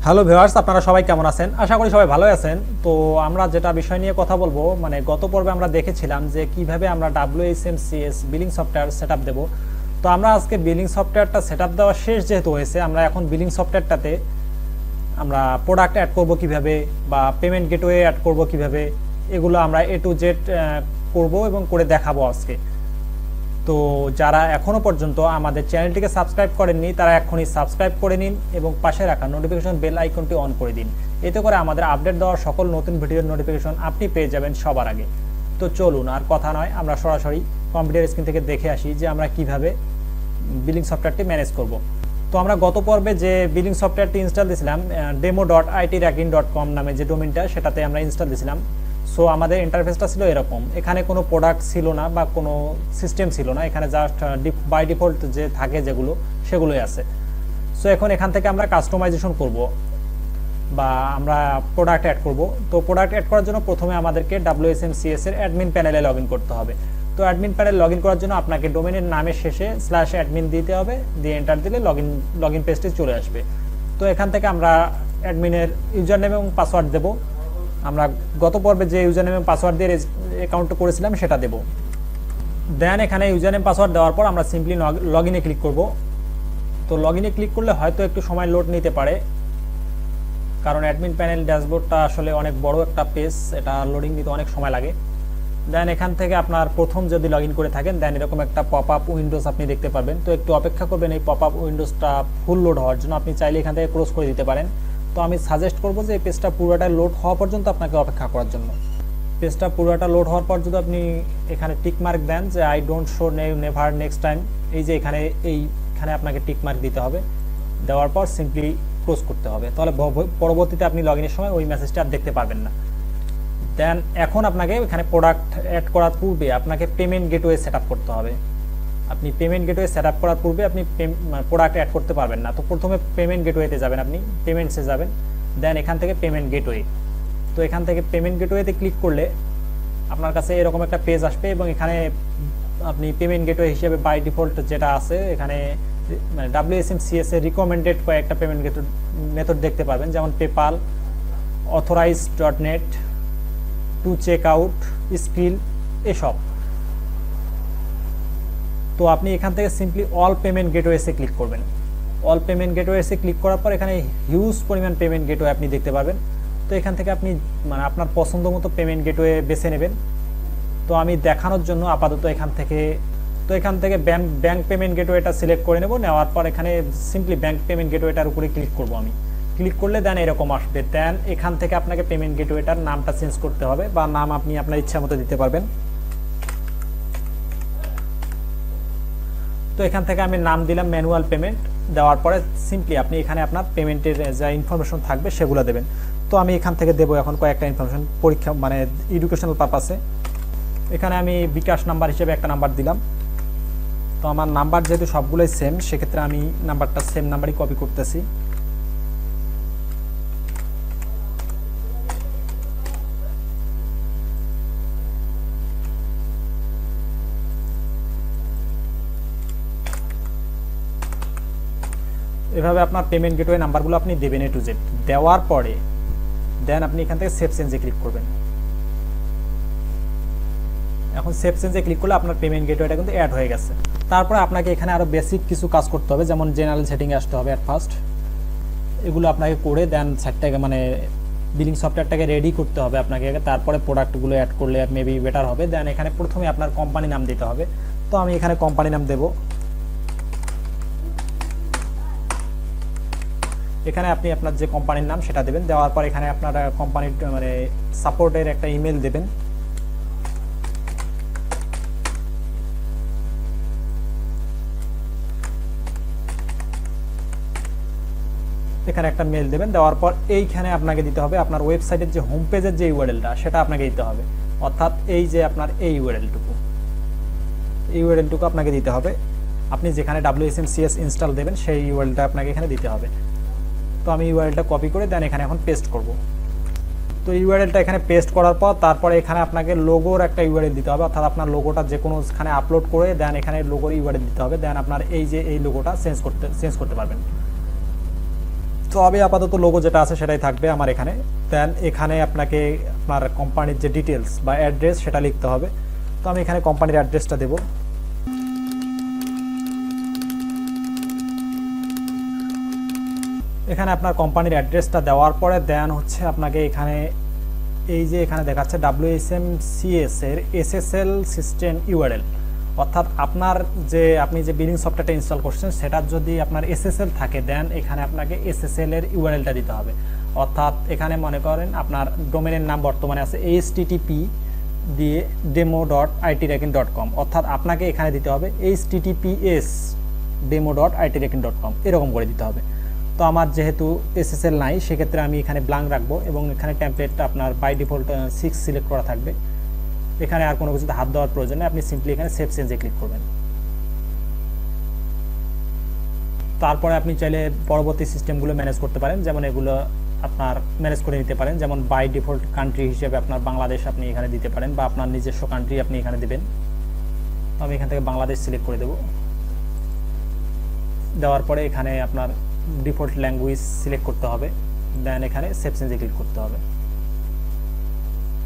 Hello viewers, আপনারা সবাই কেমন আছেন? আশা করি সবাই ভালো আছেন। তো আমরা যেটা বিষয় নিয়ে কথা বলবো, মানে গত পর্বে আমরা দেখেছিলাম যে কিভাবে আমরা WHMCS বিলিং সফটওয়্যার সেটআপ দেব। তো আমরা আজকে বিলিং সফটওয়্যারটা সেটআপ দেওয়া শেষ যেহেতু হয়েছে, আমরা এখন বিলিং সফটওয়্যারটাতে আমরা প্রোডাক্ট অ্যাড করব কিভাবে বা পেমেন্ট গেটওয়ে অ্যাড করব কিভাবে, এগুলো আমরা A to Z করব এবং করে দেখাবো আজকে। তো যারা এখনো পর্যন্ত আমাদের চ্যানেলটিকে সাবস্ক্রাইব করেননি তারা এখনই সাবস্ক্রাইব করে নিন এবং পাশে রাখা নোটিফিকেশন বেল আইকনটি অন করে দিন। এতে করে আমাদের আপডেট দেওয়ার সকল নতুন ভিডিওর নোটিফিকেশন আপনি পেয়ে যাবেন সবার আগে। তো চলুন আর কথা নয়, আমরা সরাসরি কম্পিউটার স্ক্রিন থেকে দেখে আসি যে আমরা কিভাবে বিলিং সফটওয়্যারটি ম্যানেজ করব। তো আমরা গত পর্বে যে বিলিং সফটওয়্যারটি ইনস্টল দিয়েছিলাম demo.itracking.com নামে যে ডোমেইনটা, সেটাতে আমরা ইনস্টল দিয়েছিলাম। সো আমাদের ইন্টারফেসটা ছিল এরকম, এখানে কোনো প্রোডাক্ট ছিল না বা কোনো সিস্টেম ছিল না, এখানে জাস্ট বাই ডিফল্ট যে থাকে যেগুলো সেগুলোই আছে। সো এখন এখান থেকে আমরা কাস্টমাইজেশন করব বা আমরা প্রোডাক্ট অ্যাড করব। তো প্রোডাক্ট অ্যাড করার জন্য প্রথমে আমাদেরকে WHMCS এর অ্যাডমিন প্যানেলে লগ ইন করতে হবে। তো অ্যাডমিন প্যানেল লগ ইন করার জন্য আপনাকে ডোমেনের নামের শেষে /admin দিতে হবে, দিয়ে এন্টার দিলে লগ ইন পেজটি চলে আসবে। তো এখান থেকে আমরা অ্যাডমিনের ইউজার নেম এবং পাসওয়ার্ড দেব। আমরা গত পর্বে যে ইউজার নেম এবং পাসওয়ার্ড দিয়ে অ্যাকাউন্টটা করেছিলাম সেটা দেব। দেন এখানে ইউজার নেম পাসওয়ার্ড দেওয়ার পর আমরা সিম্পলি লগ ইনে ক্লিক করব। তো লগ ইনে ক্লিক করলে হয়তো একটু সময় লোড নিতে পারে, কারণ অ্যাডমিন প্যানেল ড্যাশবোর্ডটা আসলে অনেক বড় একটা পেজ, এটা লোডিং নিতে অনেক সময় লাগে। দেন এখান থেকে আপনার প্রথম যদি লগ ইন করে থাকেন দেন এরকম একটা পপ আপ উইন্ডোজ আপনি দেখতে পারবেন। তো একটু অপেক্ষা করবেন এই পপ আপ উইন্ডোজটা ফুল লোড হওয়ার জন্য। আপনি চাইলে এখান থেকে ক্লোজ করে দিতে পারেন। তো আমি সাজেস্ট করব যে এই পেজটা পুরোটা লোড হওয়া পর্যন্ত আপনাকে অপেক্ষা করার জন্য। পেজটা পুরোটা লোড হওয়ার পর যদি আপনি এখানে টিক মার্ক দেন যে I don't show never next time, এই যে এইখানে আপনাকে টিক মার্ক দিতে হবে। দেওয়ার পর সিম্পলি ক্লোজ করতে হবে, তাহলে পরবর্তীতে আপনি লগ ইনের সময় ওই মেসেজটা আর দেখতে পারবেন না। দেন এখন আপনাকে এখানে প্রোডাক্ট অ্যাড করার পূর্বে আপনাকে পেমেন্ট গেটওয়ে সেটআপ করতে হবে। আপনি পেমেন্ট গেটওয়ে সেটআপ করার পূর্বে আপনি প্রোডাক্ট অ্যাড করতে পারবেন না। তো প্রথমে পেমেন্ট গেটওয়েতে যাবেন, আপনি পেমেন্টসে যাবেন, দেন এখান থেকে পেমেন্ট গেটওয়ে। তো এখান থেকে পেমেন্ট গেটওয়েতে ক্লিক করলে আপনার কাছে এরকম একটা পেজ আসবে এবং এখানে আপনি পেমেন্ট গেটওয়ে হিসেবে বাই ডিফল্ট যেটা আছে এখানে মানে WHMCS এর রিকমেন্ডেড কয়েকটা পেমেন্ট মেথড দেখতে পারবেন, যেমন PayPal, authorize.net, two checkout, Skrill, এসব। তো আপনি এখান থেকে সিম্পলি অল পেমেন্ট গেটওয়েসে ক্লিক করবেন। অল পেমেন্ট গেটওয়েসে ক্লিক করার পর এখানে হিউজ পরিমাণ পেমেন্ট গেটওয়ে আপনি দেখতে পারবেন। তো এখান থেকে আপনি মানে আপনার পছন্দ মতো পেমেন্ট গেটওয়ে বেছে নেবেন। তো আমি দেখানোর জন্য আপাতত এখান থেকে ব্যাংক পেমেন্ট গেটওয়েটা সিলেক্ট করে নেব। নেওয়ার পর এখানে সিম্পলি ব্যাংক পেমেন্ট গেটওয়েটার উপরে ক্লিক করব আমি। ক্লিক করলে দেন এরকম আসবে। দেন এখান থেকে আপনাকে পেমেন্ট গেটওয়েটার নামটা চেঞ্জ করতে হবে, বা নাম আপনি আপনার ইচ্ছা মতো দিতে পারবেন। তো এখান থেকে আমি নাম দিলাম ম্যানুয়াল পেমেন্ট। দেওয়ার পরে সিম্পলি আপনি এখানে আপনার পেমেন্টের যা ইনফরমেশন থাকবে সেগুলো দেবেন। তো আমি এখান থেকে দেবো এখন কয়েকটা ইনফরমেশন পরীক্ষা মানে এডুকেশনাল পারপাসে। এখানে আমি বিকাশ নাম্বার হিসেবে একটা নাম্বার দিলাম। তো আমার নাম্বার যেহেতু সবগুলোই সেম, সেক্ষেত্রে আমি নাম্বারটা সেম নাম্বারই কপি করতেছি। এভাবে আপনার পেমেন্ট গেটওয়ে নাম্বারগুলো আপনি দেবেন A to Z। দেওয়ার পরে দেন আপনি এখান থেকে সেভ চেঞ্জে ক্লিক করবেন। এখন সেভ চেঞ্জে ক্লিক করলে আপনার পেমেন্ট গেটওয়েটা কিন্তু অ্যাড হয়ে গেছে। তারপরে আপনাকে এখানে আরও বেসিক কিছু কাজ করতে হবে, যেমন জেনারেল সেটিংয়ে আসতে হবে অ্যাট ফার্স্ট। এগুলো আপনাকে করে দেন সাইটটাকে মানে বিলিং সফটওয়্যারটাকে রেডি করতে হবে আপনাকে। তারপরে প্রোডাক্টগুলো অ্যাড করলে মেবি বেটার হবে। দেন এখানে প্রথমে আপনার কোম্পানি নাম দিতে হবে। তো আমি এখানে কোম্পানি নাম দেব। এখানে আপনি আপনার যে কোম্পানির নাম সেটা দেবেন। দেওয়ার পর এখানে আপনার কোম্পানির মানে সাপোর্টের একটা ইমেল দেবেন। এখানে একটা মেল দেবেন। দেওয়ার পর এইখানে আপনাকে দিতে হবে আপনার ওয়েবসাইটের যে হোম পেজের যে ইউআরএলটা সেটা আপনাকে দিতে হবে, অর্থাৎ এই যে আপনার এই ইউআরএলটুকু আপনাকে দিতে হবে। আপনি যেখানে WHMCS ইনস্টল দেবেন সেই ইউআরএলটা আপনাকে এখানে দিতে হবে। তো আমি ইউআরএলটা কপি করে দেন এখানে এখন পেস্ট করব। তো ইউআরএলটা এখানে পেস্ট করার পর তারপরে এখানে আপনাকে লোগোর একটা ইউআরএল দিতে হবে, অর্থাৎ আপনার লোগোটা যে কোনোখানে আপলোড করে দেন এখানে লোগোর ইউআরএল দিতে হবে। দেন আপনার এই যে এই লোগোটা চেঞ্জ করতে পারবেন। তো আমি আপাতত লোগো যেটা আছে সেটাই থাকবে আমার এখানে। দেন এখানে আপনাকে আপনার কোম্পানির যে ডিটেলস বা অ্যাড্রেস সেটা লিখতে হবে। তো আমি এখানে কোম্পানির অ্যাড্রেসটা দেব। এখানে আপনার কোম্পানির অ্যাড্রেসটা দেওয়ার পরে দেন হচ্ছে আপনাকে এখানে এই যে এখানে দেখাচ্ছে WHMCS এর SSL সিস্টেম ইউআরএল, অর্থাৎ আপনার যে আপনি যে বিলিং সফটওয়্যারটা ইনস্টল করছেন সেটার যদি আপনার SSL থাকে দেন এখানে আপনাকে SSL এর ইউআরএলটা দিতে হবে। অর্থাৎ এখানে মনে করেন আপনার ডোমেনের নাম বর্তমানে আছে http দিয়ে demo.itracking.com, অর্থাৎ আপনাকে এখানে দিতে হবে https demo.itracking.com এরকম করে দিতে হবে। তো আমার যেহেতু SSL নাই সেক্ষেত্রে আমি এখানে ব্ল্যাঙ্ক রাখবো এবং এখানে টেমপ্লেটটা আপনার বাই ডিফল্ট 6 সিলেক্ট করা থাকবে। এখানে আর কোনো কিছুতে হাত দেওয়ার প্রয়োজন নেই, আপনি সিম্পলি এখানে সেভ চেঞ্জে ক্লিক করবেন। তারপরে আপনি চাইলে পরবর্তী সিস্টেমগুলো ম্যানেজ করতে পারেন, যেমন এগুলো আপনার ম্যানেজ করে নিতে পারেন। যেমন বাই ডিফল্ট কান্ট্রি হিসেবে আপনার বাংলাদেশ আপনি এখানে দিতে পারেন বা আপনার নিজস্ব কান্ট্রি আপনি এখানে দেবেন। তো আমি এখান থেকে বাংলাদেশ সিলেক্ট করে দেব। দেওয়ার পরে এখানে আপনার ডিফল্ট ল্যাঙ্গুয়েজ সিলেক্ট করতে হবে, দেন এখানে সেভ চেঞ্জে ক্লিক করতে হবে।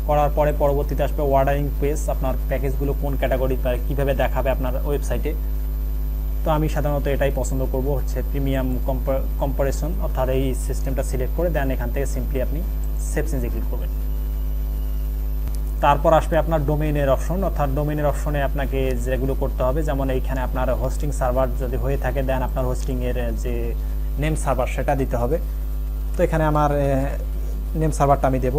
করার পরে পরবর্তীতে আসবে অর্ডারিং পেজ, আপনার প্যাকেজগুলো কোন ক্যাটাগরি বা কীভাবে দেখাবে আপনার ওয়েবসাইটে। তো আমি সাধারণত এটাই পছন্দ করব, হচ্ছে প্রিমিয়াম কম্পারেশন, অর্থাৎ এই সিস্টেমটা সিলেক্ট করে দেন এখান থেকে সিম্পলি আপনি সেভ চেঞ্জে ক্লিক করবেন। তারপর আসবে আপনার ডোমেইনের অপশন, অর্থাৎ ডোমেইনের অপশনে আপনাকে যেগুলো করতে হবে, যেমন এইখানে আপনার হোস্টিং সার্ভার যদি হয়ে থাকে দেন আপনার হোস্টিংয়ের যে নেম সার্ভার সেটা দিতে হবে। তো এখানে আমার নেম সার্ভারটা আমি দেব।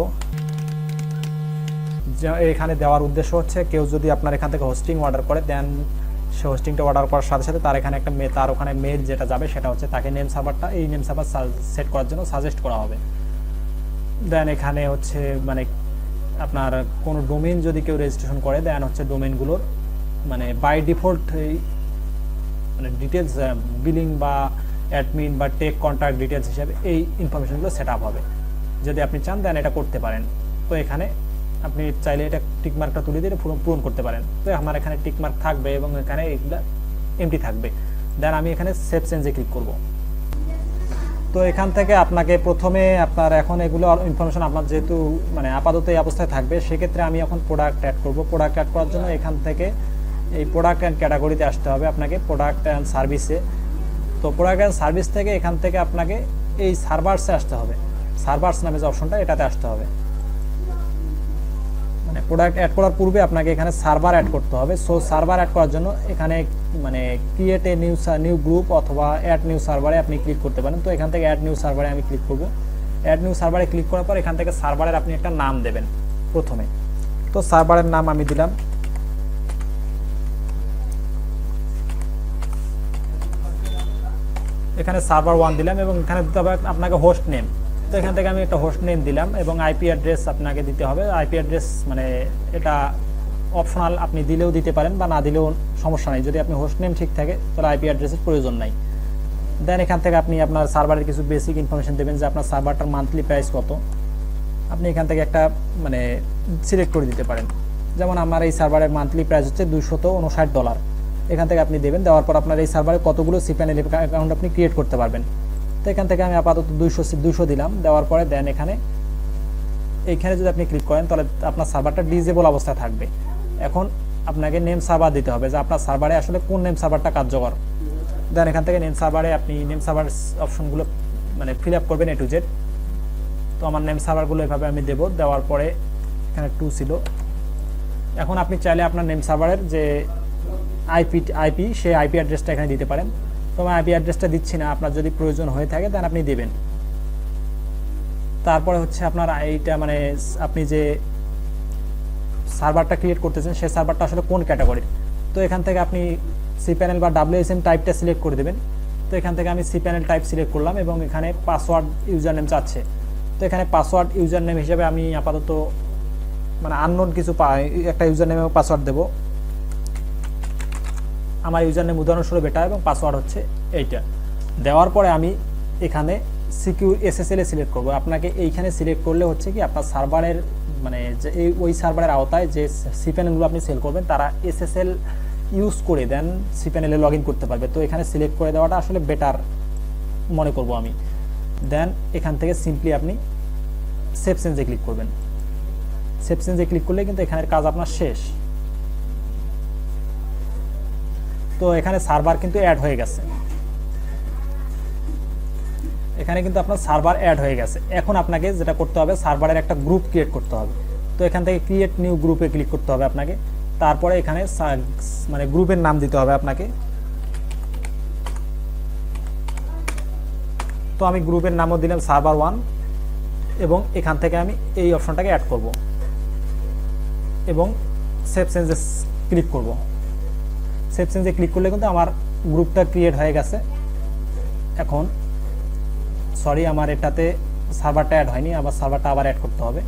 এখানে দেওয়ার উদ্দেশ্য হচ্ছে কেউ যদি আপনার এখান থেকে হোস্টিং অর্ডার করে দেন সে হোস্টিংটা অর্ডার করার সাথে সাথে তার এখানে একটা তার ওখানে মেল যেটা যাবে সেটা হচ্ছে তাকে নেম সার্ভারটা এই নেম সার্ভার সেট করার জন্য সাজেস্ট করা হবে। দেন এখানে হচ্ছে মানে আপনার কোনো ডোমেইন যদি কেউ রেজিস্ট্রেশন করে দেন হচ্ছে ডোমেইনগুলোর মানে বাই ডিফল্ট মানে ডিটেলস বিলিং বা অ্যাডমিন বা টেক কন্ট্যাক্ট ডিটেলস হিসেবে এই ইনফরমেশনগুলো সেট আপ হবে। যদি আপনি চান দেন এটা করতে পারেন। তো এখানে আপনি চাইলে এটা টিকমার্কটা তুলে দিয়ে পূরণ করতে পারেন। তো আমার এখানে টিকমার্ক থাকবে এবং এখানে এগুলো এমটি থাকবে। দেন আমি এখানে সেভ চেঞ্জে ক্লিক করব। তো এখান থেকে আপনাকে প্রথমে আপনার এখন এগুলো ইনফরমেশন আপনার যেহেতু মানে আপাতত এই অবস্থায় থাকবে, সেক্ষেত্রে আমি এখন প্রোডাক্ট অ্যাড করব। প্রোডাক্ট অ্যাড করার জন্য এখান থেকে এই প্রোডাক্ট অ্যান্ড ক্যাটাগরিতে আসতে হবে আপনাকে, প্রোডাক্ট অ্যান্ড সার্ভিসে। তো প্রোডাক্ট অ্যান্ড সার্ভিস থেকে এখান থেকে আপনাকে এই সার্ভার্সে আসতে হবে, সার্ভার্স নামে যে অপশনটা এটাতে আসতে হবে। মানে প্রোডাক্ট অ্যাড করার পূর্বে আপনাকে এখানে সার্ভার অ্যাড করতে হবে। সো সার্ভার অ্যাড করার জন্য এখানে মানে ক্রিয়েট এ নিউ গ্রুপ অথবা অ্যাড নিউ সার্ভারে আপনি ক্লিক করতে পারেন। তো এখান থেকে অ্যাড নিউ সার্ভারে আমি ক্লিক করব। অ্যাড নিউ সার্ভারে ক্লিক করার পর এখান থেকে সার্ভারের আপনি একটা নাম দেবেন প্রথমে। তো সার্ভারের নাম আমি দিলাম, এখানে সার্ভার 1 দিলাম এবং এখানে দিতে হবে আপনাকে হোস্ট নেম। তো এখান থেকে আমি একটা হোস্ট নেম দিলাম এবং আইপি অ্যাড্রেস আপনাকে দিতে হবে। আইপি অ্যাড্রেস মানে এটা অপশনাল, আপনি দিলেও দিতে পারেন বা না দিলেও সমস্যা নেই। যদি আপনি হোস্ট নেম ঠিক থাকে তাহলে আইপি অ্যাড্রেসের প্রয়োজন নাই। দেন এখান থেকে আপনি আপনার সার্ভারের কিছু বেসিক ইনফরমেশন দেবেন যে আপনার সার্ভারটার মান্থলি প্রাইস কত। আপনি এখান থেকে একটা মানে সিলেক্ট করে দিতে পারেন, যেমন আমার এই সার্ভারের মান্থলি প্রাইস হচ্ছে $259। এখান থেকে আপনি দেবেন। দেওয়ার পর আপনার এই সার্ভারে কতগুলো সিপ্যানেল অ্যাকাউন্ট আপনি ক্রিয়েট করতে পারবেন। তো এখান থেকে আমি আপাতত 200 দিলাম। দেওয়ার পরে দেন এইখানে যদি আপনি ক্লিক করেন তাহলে আপনার সার্ভারটা ডিজেবল অবস্থায় থাকবে। এখন আপনাকে নেম সার্ভার দিতে হবে যে আপনার সার্ভারে আসলে কোন নেম সার্ভারটা কার্যকর। দেন এখান থেকে নেম সার্ভারে আপনি নেম সার্ভার অপশনগুলো মানে ফিল আপ করবেন A to Z। তো আমার নেম সার্ভারগুলো এভাবে আমি দেব। দেওয়ার পরে এখানে 2 ছিল। এখন আপনি চাইলে আপনার নেম সার্ভারের যে আইপি সেই আইপি অ্যাড্রেসটা এখানে দিতে পারেন। তো আমি আইপি অ্যাড্রেসটা দিচ্ছি না, আপনার যদি প্রয়োজন হয়ে থাকে দেন আপনি দেবেন। তারপরে হচ্ছে আপনার এইটা মানে আপনি যে সার্ভারটা ক্রিয়েট করতেছেন সেই সার্ভারটা আসলে কোন ক্যাটাগরির। তো এখান থেকে আপনি সিপ্যানেল বা WHM টাইপটা সিলেক্ট করে দেবেন। তো এখান থেকে আমি সিপ্যানেল টাইপ সিলেক্ট করলাম এবং এখানে পাসওয়ার্ড ইউজার নেম চাচ্ছে। তো এখানে পাসওয়ার্ড ইউজার নেম হিসেবে আমি আপাতত মানে আননোন কিছু একটা ইউজার নেম এবং পাসওয়ার্ড দেবো। আমার ইউজার নেম উদাহরণস্বরূপ এটা এবং পাসওয়ার্ড হচ্ছে এইটা। দেওয়ার পরে আমি এখানে সিকিউর SSL এ সিলেক্ট করব। আপনাকে এইখানে সিলেক্ট করলে হচ্ছে কি আপনার সার্ভারের মানে যে ওই সার্ভারের আওতায় যে সিপ্যানেলগুলো আপনি সেল করবেন তারা SSL ইউজ করে দেন সিপ্যানেলে লগ ইন করতে পারবে। তো এখানে সিলেক্ট করে দেওয়াটা আসলে বেটার মনে করব আমি। দেন এখান থেকে সিম্পলি আপনি সেভ চেঞ্জে ক্লিক করবেন। সেভ চেঞ্জে ক্লিক করলে কিন্তু এখানের কাজ আপনার শেষ। তো এখানে সার্ভার কিন্তু অ্যাড হয়ে গেছে, এখানে কিন্তু আপনার সার্ভার অ্যাড হয়ে গেছে। এখন আপনাকে যেটা করতে হবে, সার্ভারের একটা গ্রুপ ক্রিয়েট করতে হবে। তো এখান থেকে ক্রিয়েট নিউ গ্রুপে ক্লিক করতে হবে আপনাকে। তারপরে এখানে মানে গ্রুপের নাম দিতে হবে আপনাকে। তো আমি গ্রুপের নামও দিলাম সার্ভার 1 এবং এখান থেকে আমি এই অপশনটাকে অ্যাড করব এবং সেভ চেঞ্জে ক্লিক করব। সেভ চেঞ্জে ক্লিক করলে কিন্তু আমার গ্রুপটা ক্রিয়েট হয়ে গেছে। এখন সরি, আমার এটাতে সার্ভারটা অ্যাড হয়নি, আবার সার্ভারটা আবার অ্যাড করতে হবে।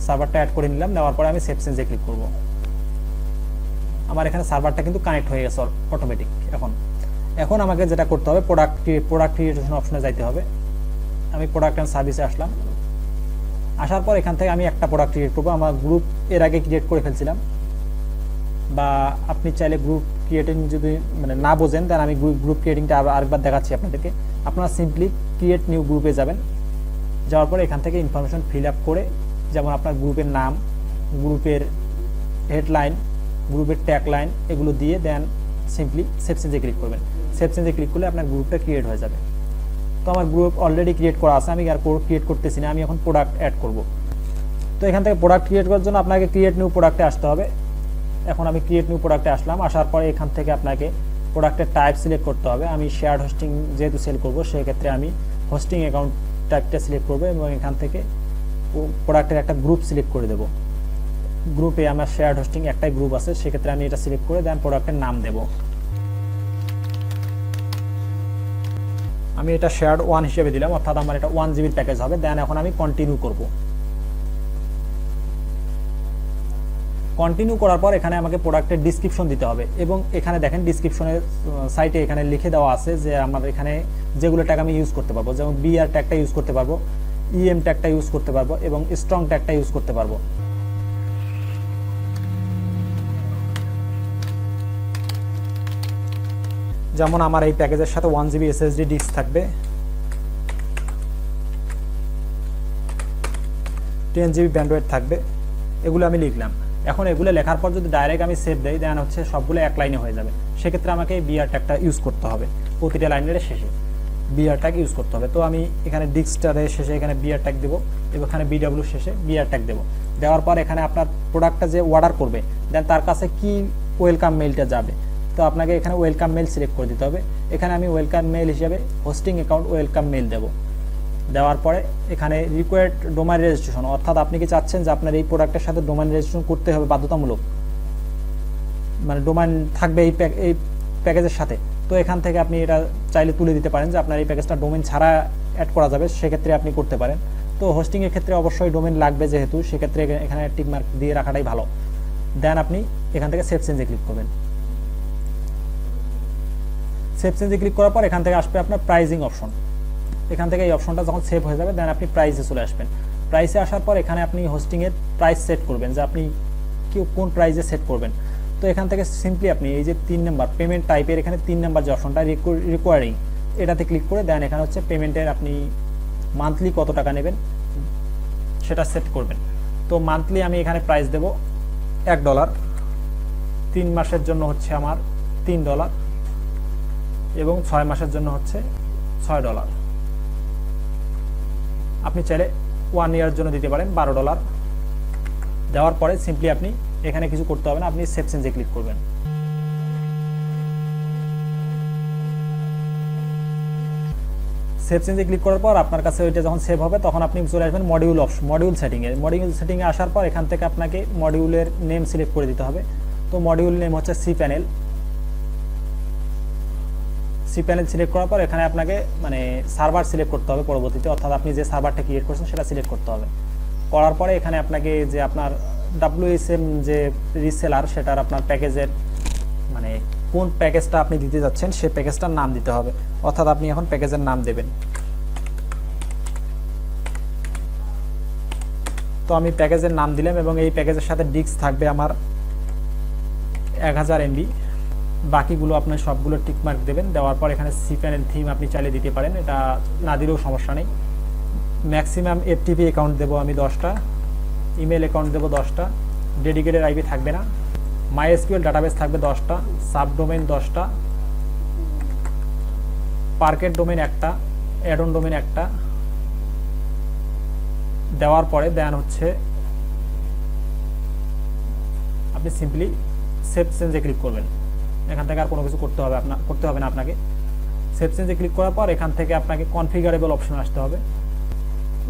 সার্ভারটা অ্যাড করে নিলাম, নেওয়ার পরে আমি সেভ চেঞ্জে ক্লিক করব। আমার এখানে সার্ভারটা কিন্তু কানেক্ট হয়ে গেছে অটোমেটিক। এখন আমাকে যেটা করতে হবে, প্রোডাক্ট ক্রিয়েশন অপশনে যাইতে হবে। আমি প্রোডাক্ট অ্যান্ড সার্ভিসে আসলাম। আসার পর এখান থেকে আমি একটা প্রোডাক্ট ক্রিয়েট করবো। আমার গ্রুপ এর আগে ক্রিয়েট করে ফেলছিলাম, বা আপনি চাইলে গ্রুপ ক্রিয়েটিং যদি মানে না বোঝেন, তাহলে আমি গ্রুপ ক্রিয়েটিংটা আরেকবার দেখাচ্ছি আপনাদেরকে। আপনারা সিম্পলি ক্রিয়েট নিউ গ্রুপে যাবেন। যাওয়ার পরে এখান থেকে ইনফরমেশন ফিল আপ করে, যেমন আপনার গ্রুপের নাম, গ্রুপের হেডলাইন, গ্রুপের ট্যাগ লাইন, এগুলো দিয়ে দেন সিম্পলি সেভ চেঞ্জে ক্লিক করবেন। সেভ চেঞ্জে ক্লিক করলে আপনার গ্রুপটা ক্রিয়েট হয়ে যাবে। তো আমার গ্রুপ অলরেডি ক্রিয়েট করা আছে, আমি আর ক্রিয়েট করতেছি না, আমি এখন প্রোডাক্ট অ্যাড করব। তো এখান থেকে প্রোডাক্ট ক্রিয়েট করার জন্য আপনাকে ক্রিয়েট নিউ প্রোডাক্টে আসতে হবে। এখন আমি ক্রিয়েট নিউ প্রোডাক্টে আসলাম। আসার পরে এখান থেকে আপনাকে প্রোডাক্টের টাইপ সিলেক্ট করতে হবে। আমি শেয়ার্ড হোস্টিং যেহেতু সেল করব, সেক্ষেত্রে আমি হোস্টিং অ্যাকাউন্ট টাইপটা সিলেক্ট করবো এবং এখান থেকে প্রোডাক্টের একটা গ্রুপ সিলেক্ট করে দেবো। গ্রুপে আমার শেয়ার্ড হোস্টিং একটাই গ্রুপ আছে, সেক্ষেত্রে আমি এটা সিলেক্ট করে দেন প্রোডাক্টের নাম দেব। আমি এটা শেয়ার্ড 1 হিসেবে দিলাম, অর্থাৎ আমার এটা 1 GB প্যাকেজ হবে। দেন এখন আমি কন্টিনিউ করব। কন্টিনিউ করার পর এখানে আমাকে প্রোডাক্টের ডিসক্রিপশন দিতে হবে এবং এখানে দেখেন ডিসক্রিপশনের সাইটে এখানে লিখে দেওয়া আছে যে আমার এখানে যেগুলো ট্যাগ আমি ইউজ করতে পারবো, যেমন বিআর ট্যাগটা ইউজ করতে পারবো, ইএম ট্যাগটা ইউজ করতে পারবো এবং স্ট্রং ট্যাগটা ইউজ করতে পারবো। যেমন আমার এই প্যাকেজের সাথে 1 GB SSD ডিস্ক থাকবে, 10 GB ব্যান্ডউইথ থাকবে, এগুলো আমি লিখলাম। এখন এগুলো লেখার পর যদি ডাইরেক্ট আমি সেভ দেই, দেন হচ্ছে সবগুলো এক লাইনে হয়ে যাবে। সেক্ষেত্রে আমাকে বিআর ট্যাগটা ইউজ করতে হবে, প্রতিটা লাইনের শেষে বিআর ট্যাগ ইউজ করতে হবে। তো আমি এখানে ডিস্কটারের শেষে এখানে বিআর ট্যাগ দেবো এবং এখানে বিডব্লিউ শেষে বিআর ট্যাগ দেবো। দেওয়ার পর এখানে আপনার প্রোডাক্টটা যে অর্ডার করবে, দেন তার কাছে কি ওয়েলকাম মেইলটা যাবে, তো আপনাকে এখানে ওয়েলকাম মেইল সিলেক্ট করে দিতে হবে। এখানে আমি ওয়েলকাম মেইল হিসেবে হোস্টিং অ্যাকাউন্ট ওয়েলকাম মেইল দেবো। দেওয়ার পরে এখানে রিকোয়ার্ড ডোমাইন রেজিস্ট্রেশন, অর্থাৎ আপনি কি চাচ্ছেন যে আপনার এই প্রোডাক্টের সাথে ডোমাইন রেজিস্ট্রেশন করতে হবে বাধ্যতামূলক, মানে ডোমাইন থাকবে এই প্যাকেজের সাথে। তো এখান থেকে আপনি এটা চাইলে তুলে দিতে পারেন যে আপনার এই প্যাকেজটা ডোমেন ছাড়া অ্যাড করা যাবে, সেক্ষেত্রে আপনি করতে পারেন। তো হোস্টিংয়ের ক্ষেত্রে অবশ্যই ডোমেন লাগবে, যেহেতু সেক্ষেত্রে এখানে টিক মার্ক দিয়ে রাখাটাই ভালো। দেন আপনি এখান থেকে সেভ চেঞ্জে ক্লিক করবেন। সেভ চেঞ্জে ক্লিক করার পর এখান থেকে আসবে আপনার প্রাইজিং অপশন। এখান থেকে এই অপশনটা যখন সেভ হয়ে যাবে, দেন আপনি প্রাইসে চলে আসবেন। প্রাইসে আসার পর এখানে আপনি হোস্টিংয়ের প্রাইস সেট করবেন, যে আপনি কোন প্রাইসে সেট করবেন। তো এখান থেকে সিম্পলি আপনি এই যে 3 নাম্বার পেমেন্ট টাইপের এখানে 3 নাম্বার যে অপশনটা রিকোয়ারিং, এটাতে ক্লিক করে দেন এখানে হচ্ছে পেমেন্টের আপনি মান্থলি কত টাকা নেবেন সেটা সেট করবেন। তো মান্থলি আমি এখানে প্রাইস দেব $1, 3 মাসের জন্য হচ্ছে আমার $3 এবং 6 মাসের জন্য হচ্ছে $6। আপনি চাইলে 1 ইয়ার জন্য দিতে পারেন $12। দেওয়ার পরে সিম্পলি আপনি এখানে কিছু করতে হবে না, আপনি সেভ চেঞ্জে ক্লিক করবেন। সেভ চেঞ্জে ক্লিক করার পর আপনার কাছে ওইটা যখন সেভ হবে, তখন আপনি চলে আসবেন মডিউল অপশন, মডিউল সেটিংয়ে আসার পর এখান থেকে আপনাকে মডিউলের নেম সিলেক্ট করে দিতে হবে। তো মডিউল নেম হচ্ছে সি প্যানেল সিলেক্ট করার পর এখানে আপনাকে মানে সার্ভার সিলেক্ট করতে হবে পরবর্তীতে, অর্থাৎ আপনি যে সার্ভারটা ক্রিয়েট করছেন সেটা সিলেক্ট করতে হবে। করার পরে এখানে আপনাকে যে আপনার WHM যে রিসেলার, সেটার আপনার প্যাকেজের মানে কোন প্যাকেজটা আপনি দিতে যাচ্ছেন সেই প্যাকেজটার নাম দিতে হবে, অর্থাৎ আপনি এখন প্যাকেজের নাম দেবেন। তো আমি প্যাকেজের নাম দিলাম এবং এই প্যাকেজের সাথে ডিস্ক থাকবে আমার 1000 MB, বাকিগুলো আপনার সবগুলো টিকমার্ক দেবেন। দেওয়ার পর এখানে সিপ্যানের থিম আপনি চালিয়ে দিতে পারেন, এটা না দিলেও সমস্যা নেই। ম্যাক্সিমাম এফটিপি অ্যাকাউন্ট দেবো আমি 10টা, ইমেল অ্যাকাউন্ট দেবো 10টা, ডেডিকেটেড আইপি থাকবে না, মাইএসকিউএল ডাটাবেস থাকবে 10টা, সাবডোমেইন 10টা, পার্কেট ডোমেইন একটা, অ্যাডন ডোমেইন একটা। দেওয়ার পরে দেন হচ্ছে আপনি সিম্পলি সেভ চেঞ্জে ক্লিক করবেন। এখান থেকে আর কোনো কিছু করতে হবে না আপনাকে। সেভ চেঞ্জে ক্লিক করার পর এখান থেকে আপনাকে কনফিগারেবল অপশন আসতে হবে।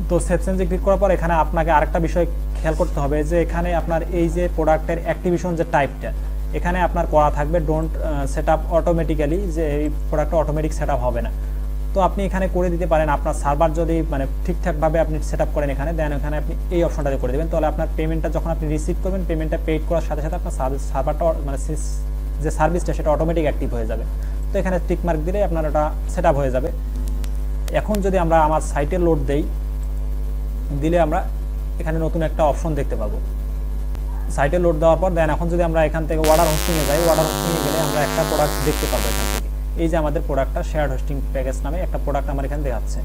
তো সেভ চেঞ্জে ক্লিক করার পর এখানে আপনাকে আরেকটা বিষয় খেয়াল করতে হবে যে এখানে আপনার এই যে প্রোডাক্টের অ্যাক্টিভেশন যে টাইপটা এখানে আপনার করা থাকবে ডোন্ট সেট আপ অটোমেটিক্যালি, যে এই প্রোডাক্টটা অটোমেটিক সেট আপ হবে না। তো আপনি এখানে করে দিতে পারেন, আপনার সার্ভার যদি মানে ঠিকঠাকভাবে আপনি সেট আপ করেন এখানে, দেন এখানে আপনি এই অপশনটাতে করে দেবেন। তাহলে আপনার পেমেন্টটা যখন আপনি রিসিভ করবেন, পেমেন্টটা পেড করার সাথে সাথে আপনার সার্ভারটা মানে যে সার্ভিসটা সেটা অটোমেটিক অ্যাক্টিভ হয়ে যাবে। তো এখানে টিক মার্ক দিলে আপনার ওটা সেট আপ হয়ে যাবে। এখন যদি আমরা আমার সাইটে লোড দেই, দিলে আমরা এখানে নতুন একটা অপশন দেখতে পাবো। সাইটে লোড দেওয়ার পর দেন এখন যদি আমরা এখান থেকে ওয়াটার হোস্টিংয়ে যাই, ওয়াটার হোস্টিংয়ে গেলে আমরা একটা প্রোডাক্ট দেখতে পাবো এখান থেকে। এই যে আমাদের প্রোডাক্টটা শেয়ার্ড হোস্টিং প্যাকেজ নামে একটা প্রোডাক্ট আমার এখানে দেখাচ্ছে।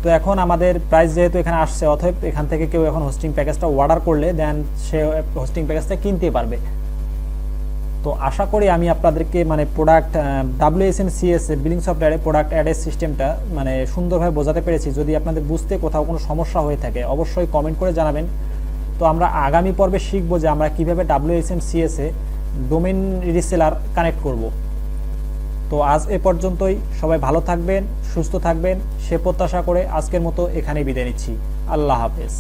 তো এখন আমাদের প্রাইস যেহেতু এখানে আসছে, অতএব এখান থেকে কেউ এখন হোস্টিং প্যাকেজটা অর্ডার করলে দেন সে হোস্টিং প্যাকেজটা কিনতে পারবে। তো আশা করি আমি আপনাদেরকে মানে প্রোডাক্ট WHMCS বিলিং সফটওয়্যারে প্রোডাক্ট অ্যাডের সিস্টেমটা মানে সুন্দরভাবে বোঝাতে পেরেছি। যদি আপনাদের বুঝতে কোথাও কোনো সমস্যা হয়ে থাকে অবশ্যই কমেন্ট করে জানাবেন। তো আমরা আগামী পর্বে শিখবো যে আমরা কীভাবে WHMCS এ ডোমেইন রিসেলার কানেক্ট করব। তো আজ এ পর্যন্তই, সবাই ভালো থাকবেন, সুস্থ থাকবেন সে প্রত্যাশা করে আজকের মতো এখানেই বিদায় নিচ্ছি। আল্লাহ হাফেজ।